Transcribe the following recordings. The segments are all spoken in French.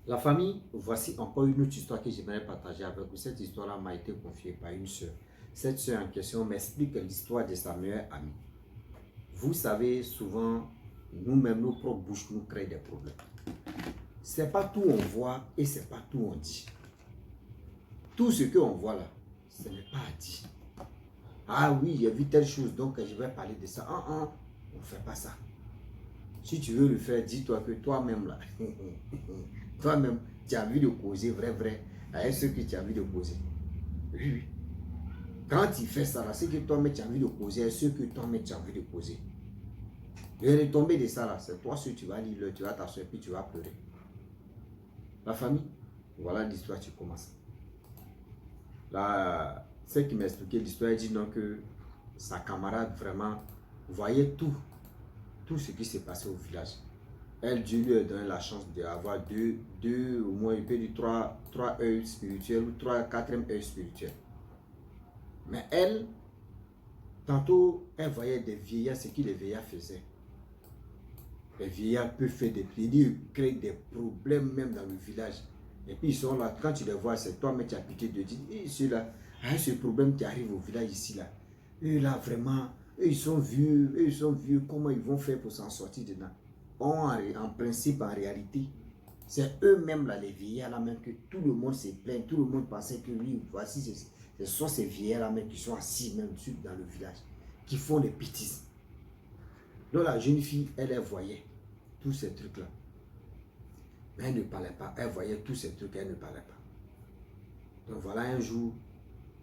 La famille, voici encore une autre histoire que j'aimerais partager avec vous. Cette histoire-là m'a été confiée par une soeur. Cette soeur en question m'explique l'histoire de sa meilleure amie. Vous savez, souvent, nous-mêmes, nos propres bouches nous créent des problèmes. C'est pas tout on voit et c'est pas tout on dit. Tout ce qu'on voit là, ce n'est pas à dire. Ah oui, j'ai vu telle chose, donc je vais parler de ça. On ne fait pas ça. Si tu veux le faire, dis-toi que toi-même là, toi-même, tu as envie de causer vrai, avec ceux que tu as envie de causer. Oui, oui. Quand tu fais ça là, c'est que toi-même tu as envie de causer avec ceux que toi-même tu as envie de causer. Et retomber de ça là, c'est toi ce que tu vas lire, tu vas t'asseoir puis tu vas pleurer. La famille, voilà l'histoire, tu commences. Là, celle qui m'a expliqué l'histoire, elle dit non que sa camarade vraiment voyait tout ce qui s'est passé au village. Elle, Dieu lui a donné la chance d'avoir deux, au moins, il peut dire trois œils spirituels ou trois, quatrième œil spirituel. Mais elle, tantôt, elle voyait des vieillards, ce que les vieillards faisaient. Les vieillards peuvent faire des plaisirs, créer des problèmes même dans le village. Et puis ils sont là, quand tu les vois, c'est toi, mais tu as pitié de dire, et ceux-là, ce problème qui arrive au village ici, là. Eux là, vraiment, eux ils sont vieux, comment ils vont faire pour s'en sortir dedans? En principe, en réalité, c'est eux-mêmes là, les vieillards là, même que tout le monde se plaint, tout le monde pensait que oui, voici, ce sont ces vieillards là, même qui sont assis même dans le village, qui font des bêtises. Donc la jeune fille, elle voyait tous ces trucs-là. Mais elle ne parlait pas. Elle voyait tous ces trucs, elle ne parlait pas. Donc voilà, un jour,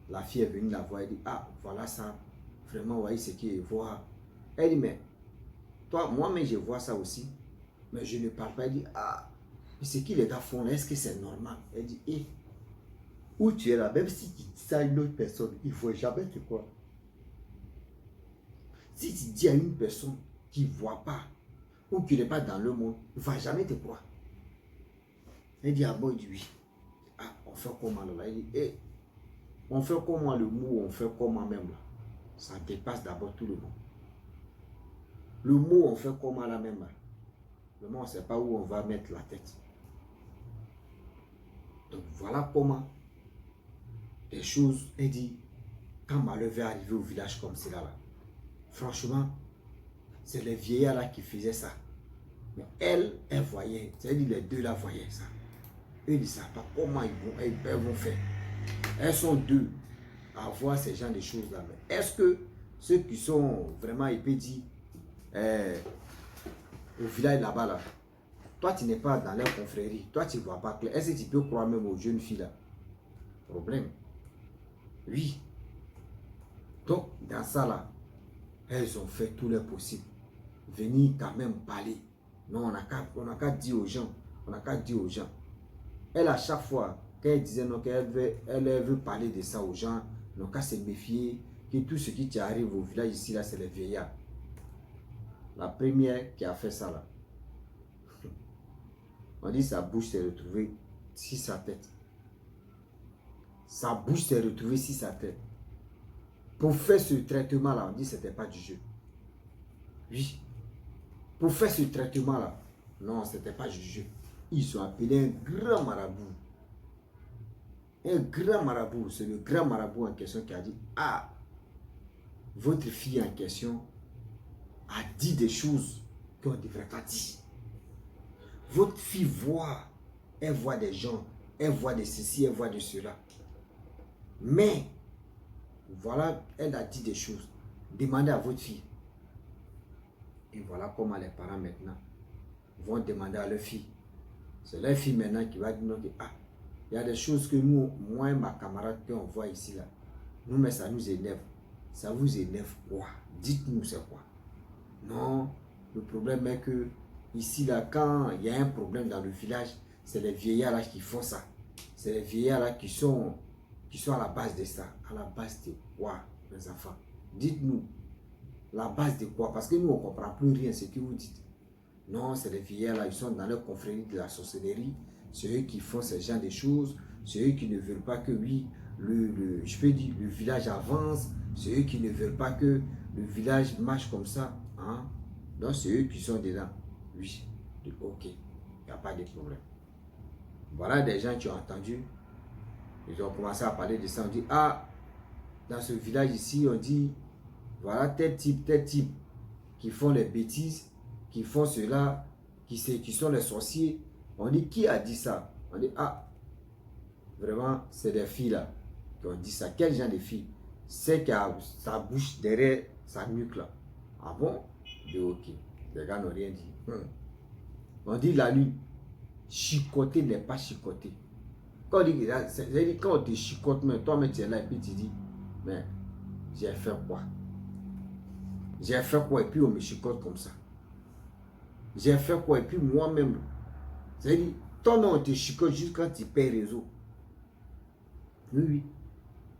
la fille est venue la voir, elle dit, ah, voilà ça, vraiment, vous voyez ce qu'il voit. Elle dit, mais toi, moi-même, je vois ça aussi, mais je ne parle pas. Elle dit, ah, mais ce que les gars font là, est-ce que c'est normal? Elle dit, hé, où tu es là, même si tu dis ça à une autre personne, il ne faut jamais te croire. Si tu dis à une personne qui ne voit pas, ou qui n'est pas dans le monde, il ne va jamais te croire. Elle dit, ah bon, il dit oui. Ah, on fait comment là? Il dit, eh, on fait comment le mot, on fait comment même là? Ça dépasse d'abord tout le monde. Le mot, on fait comment là même là? Le mot, on ne sait pas où on va mettre la tête. Donc voilà comment des choses, elle dit, quand malheur va arriver au village comme cela là, franchement, c'est les vieillards là qui faisaient ça. Mais elle voyait, c'est-à-dire les deux là voyaient ça. Eux, ils ne savent pas comment ils vont faire. Elles sont deux à voir ces genres de choses-là. Mais est-ce que ceux qui sont vraiment, il peut dire, au village là-bas, là, toi, tu n'es pas dans leur confrérie, toi, tu ne vois pas clair. Est-ce que tu peux croire même aux jeunes filles là? Problème. Oui. Donc, dans ça là, elles ont fait tout leur possible. Venir quand même parler. Non, on n'a qu'à dire aux gens. On n'a qu'à dire aux gens. Elle, à chaque fois, quand elle disait non, qu'elle veut parler de ça aux gens, non, qu'à se méfier, que tout ce qui t'arrive au village ici, là, c'est les vieillards. La première qui a fait ça, là, on dit sa bouche s'est retrouvée sur sa tête. Sa bouche s'est retrouvée sur sa tête. Pour faire ce traitement-là, on dit que ce n'était pas du jeu. Oui. Pour faire ce traitement-là, non, ce n'était pas du jeu. Ils ont appelé un grand marabout. Un grand marabout, c'est le grand marabout en question qui a dit, ah, votre fille en question a dit des choses qu'on ne devrait pas dire. Votre fille voit, elle voit des gens, elle voit de ceci, elle voit de cela. Mais, voilà, elle a dit des choses. Demandez à votre fille. Et voilà comment les parents maintenant vont demander à leur fille. C'est leur fille maintenant qui va dire, non, ah, il y a des choses que nous, moi et ma camarade, qu'on voit ici, là, nous, mais ça nous énerve. Ça vous énerve quoi? Dites-nous c'est quoi? Non, le problème est que ici, là, quand il y a un problème dans le village, c'est les vieillards là qui font ça. C'est les vieillards là qui sont à la base de ça. À la base de quoi, mes enfants? Dites-nous, la base de quoi? Parce que nous, on ne comprend plus rien ce que vous dites. Non, c'est les vieillards là, ils sont dans leur confrérie de la sorcellerie. C'est eux qui font ce genre de choses. C'est eux qui ne veulent pas que, oui, je peux dire, le village avance. C'est eux qui ne veulent pas que le village marche comme ça. Hein? Donc, c'est eux qui sont dedans. Oui, ok, il n'y a pas de problème. Voilà des gens qui ont entendu. Ils ont commencé à parler de ça. On dit, ah, dans ce village ici, on dit, voilà tel type, qui font les bêtises, qui font cela, qui sont les sorciers. On dit, qui a dit ça? On dit, ah, vraiment, c'est des filles là qui ont dit ça. Quel genre de filles? C'est qui a sa bouche derrière sa nuque là. Ah bon? Je dis, ok. Les gars n'ont rien dit. On dit la lune, chicoter n'est pas chicoter. Quand on te chicote, toi-même tu es là et puis tu dis, mais j'ai fait quoi? J'ai fait quoi et puis on me chicote comme ça? J'ai fait quoi et puis moi-même, c'est-à-dire, toi-même on te chicote juste quand tu perds réseau. Oui, oui.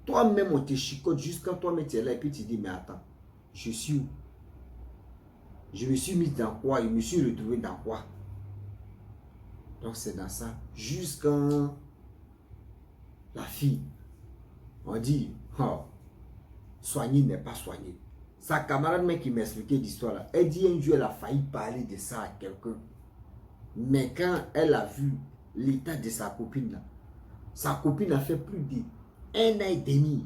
Toi-même on te chicote juste quand toi-même tu es là et puis tu dis, mais attends, je suis où? Je me suis mis dans quoi? Je me suis retrouvé dans quoi? Donc c'est dans ça. Jusqu'à la fille, on dit, oh, soigner n'est pas soigner. Sa camarade mec qui m'expliquait l'histoire là, elle dit un jour elle a failli parler de ça à quelqu'un. Mais quand elle a vu l'état de sa copine là, sa copine a fait plus d'1 an et demi.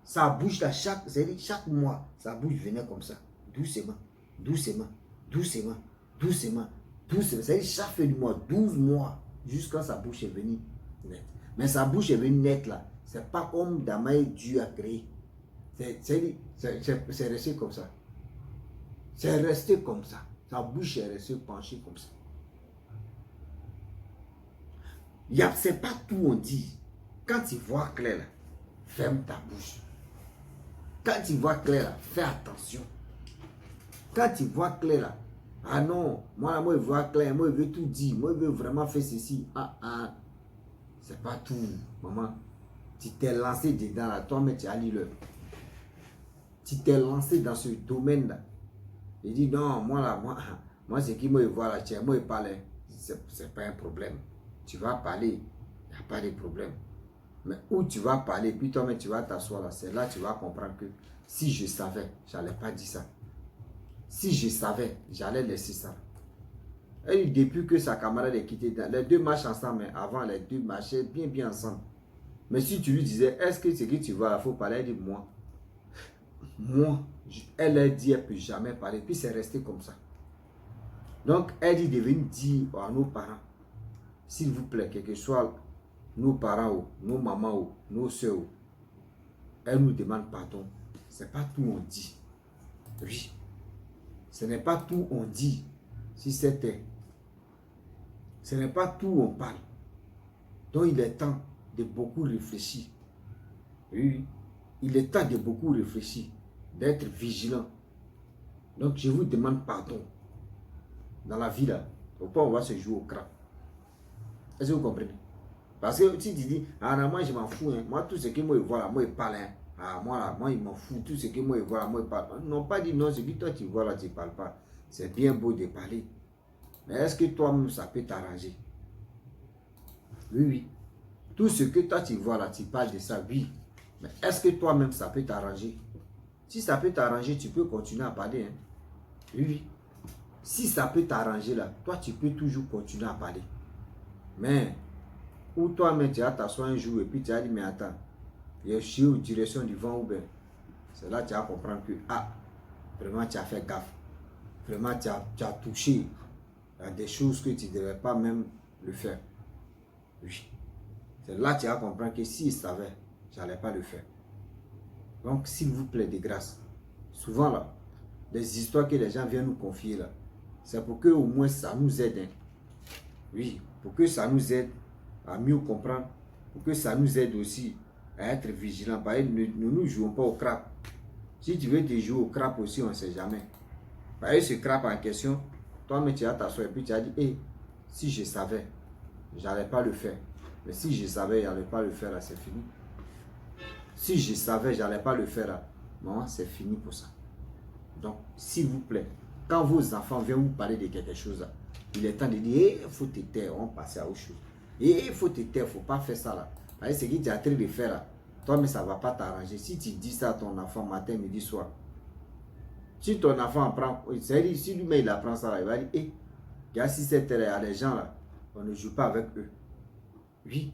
Sa bouche là, chaque mois, sa bouche venait comme ça. Doucement, doucement, doucement, doucement, doucement. C'est-à-dire chaque fin du mois, 12 mois, jusqu'à sa bouche est venue nette. Mais sa bouche est venue nette là. C'est pas comme Damaï Dieu a créé. C'est resté comme ça. C'est resté comme ça. Sa bouche est restée penchée comme ça. C'est pas tout on dit. Quand tu vois clair là, ferme ta bouche. Quand tu vois clair là, fais attention. Quand tu vois clair là, ah non, moi je vois clair, moi je veux tout dire, moi je veux vraiment faire ceci. C'est pas tout, maman. Tu t'es lancé dedans là, toi-même tu as lu le. Tu t'es lancé dans ce domaine là. Il dit non, moi c'est qui moi je vois là, tiens, moi je parle, c'est pas un problème. Tu vas parler, il n'y a pas de problème. Mais où tu vas parler, puis toi-même tu vas t'asseoir là, c'est là que tu vas comprendre que si je savais, je n'allais pas dire ça. Si je savais, j'allais laisser ça. Et depuis que sa camarade est quittée, les deux marchent ensemble, mais avant les deux marchaient bien ensemble. Mais si tu lui disais, est-ce que c'est que tu vas, il faut parler, elle dit moi, elle a dit, elle ne peut jamais parler, puis c'est resté comme ça. Donc, elle dit de venir dire à nos parents, s'il vous plaît, quel que soit nos parents, nos mamans, nos soeurs, elle nous demande pardon. Ce n'est pas tout on dit. Oui. Ce n'est pas tout on dit. Si c'était. Ce n'est pas tout on parle. Donc il est temps de beaucoup réfléchir. Oui. Il est temps de beaucoup réfléchir. D'être vigilant. Donc je vous demande pardon. Dans la vie là, au point où on va se jouer au crap. Est-ce que vous comprenez? Parce que si tu dis, ah non, moi je m'en fous, hein. Moi tout ce que moi je vois là, moi je parle, hein. Ah moi là, moi il m'en fout, tout ce que moi je vois là, moi je parle. Non, pas dit non, ce que toi tu vois là, tu ne parles pas. C'est bien beau de parler. Mais est-ce que toi-même ça peut t'arranger? Oui, oui. Tout ce que toi tu vois là, tu parles de ça, oui. Mais est-ce que toi-même ça peut t'arranger? Si ça peut t'arranger, tu peux continuer à parler, hein. Oui, oui. Si ça peut t'arranger là, toi tu peux toujours continuer à parler. Mais ou toi-même tu as t'asseoir un jour et puis tu as dit mais attends, je suis en direction du vent ou bien. C'est là que tu vas comprendre que vraiment tu as fait gaffe. Vraiment tu as touché à des choses que tu ne devrais pas même le faire. Oui. C'est là que tu vas comprendre que si je savais, je n'allais pas le faire. Donc s'il vous plaît de grâce, souvent là, les histoires que les gens viennent nous confier là, c'est pour que au moins ça nous aide. Hein. Oui, pour que ça nous aide à mieux comprendre, pour que ça nous aide aussi à être vigilants. Parce que nous jouons pas au crap. Si tu veux te jouer au crap aussi, on ne sait jamais. Parce que ce crap en question, toi-même tu as t'asseoir et puis tu as dit, hey, si je savais, je n'allais pas le faire. Mais si je savais, je n'allais pas le faire, là, c'est fini. Si je savais, je n'allais pas le faire, là, non, c'est fini pour ça. Donc, s'il vous plaît, quand vos enfants viennent vous parler de quelque chose, là, il est temps de dire, il faut te taire, on passe à autre chose. Et il faut te taire, il ne faut pas faire ça là. Parce que ce que tu es en train de faire là, toi, mais ça ne va pas t'arranger. Si tu dis ça à ton enfant matin, midi, soir, si ton enfant apprend, c'est-à-dire si lui-même il apprend ça là, il va dire, hé, il y a 6-7 heures, il y a des gens là, on ne joue pas avec eux. Oui,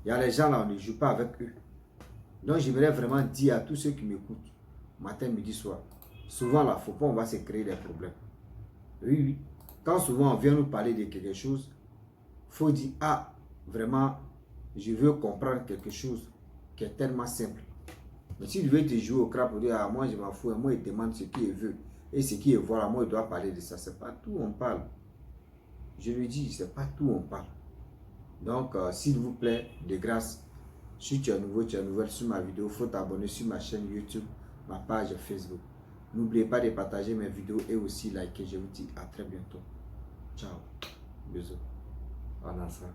il y a les gens là, on ne joue pas avec eux. Donc, j'aimerais vraiment dire à tous ceux qui m'écoutent, matin, midi, soir, souvent là, il ne faut pas, on va se créer des problèmes. Oui, oui. Quand souvent on vient nous parler de quelque chose, il faut dire, ah, vraiment, je veux comprendre quelque chose qui est tellement simple. Mais s'il veut te jouer au crap pour dire, ah, moi je m'en fous, et moi il demande ce qu'il veut, et ce qu'il veut, voilà, moi il doit parler de ça. C'est pas tout on parle. Je le dis, c'est pas tout on parle. Donc, s'il vous plaît, de grâce, si tu es nouveau, tu es nouvelle sur ma vidéo, il faut t'abonner sur ma chaîne YouTube, ma page Facebook. N'oubliez pas de partager mes vidéos et aussi liker. Je vous dis à très bientôt. Ciao. Bisous. On a ça.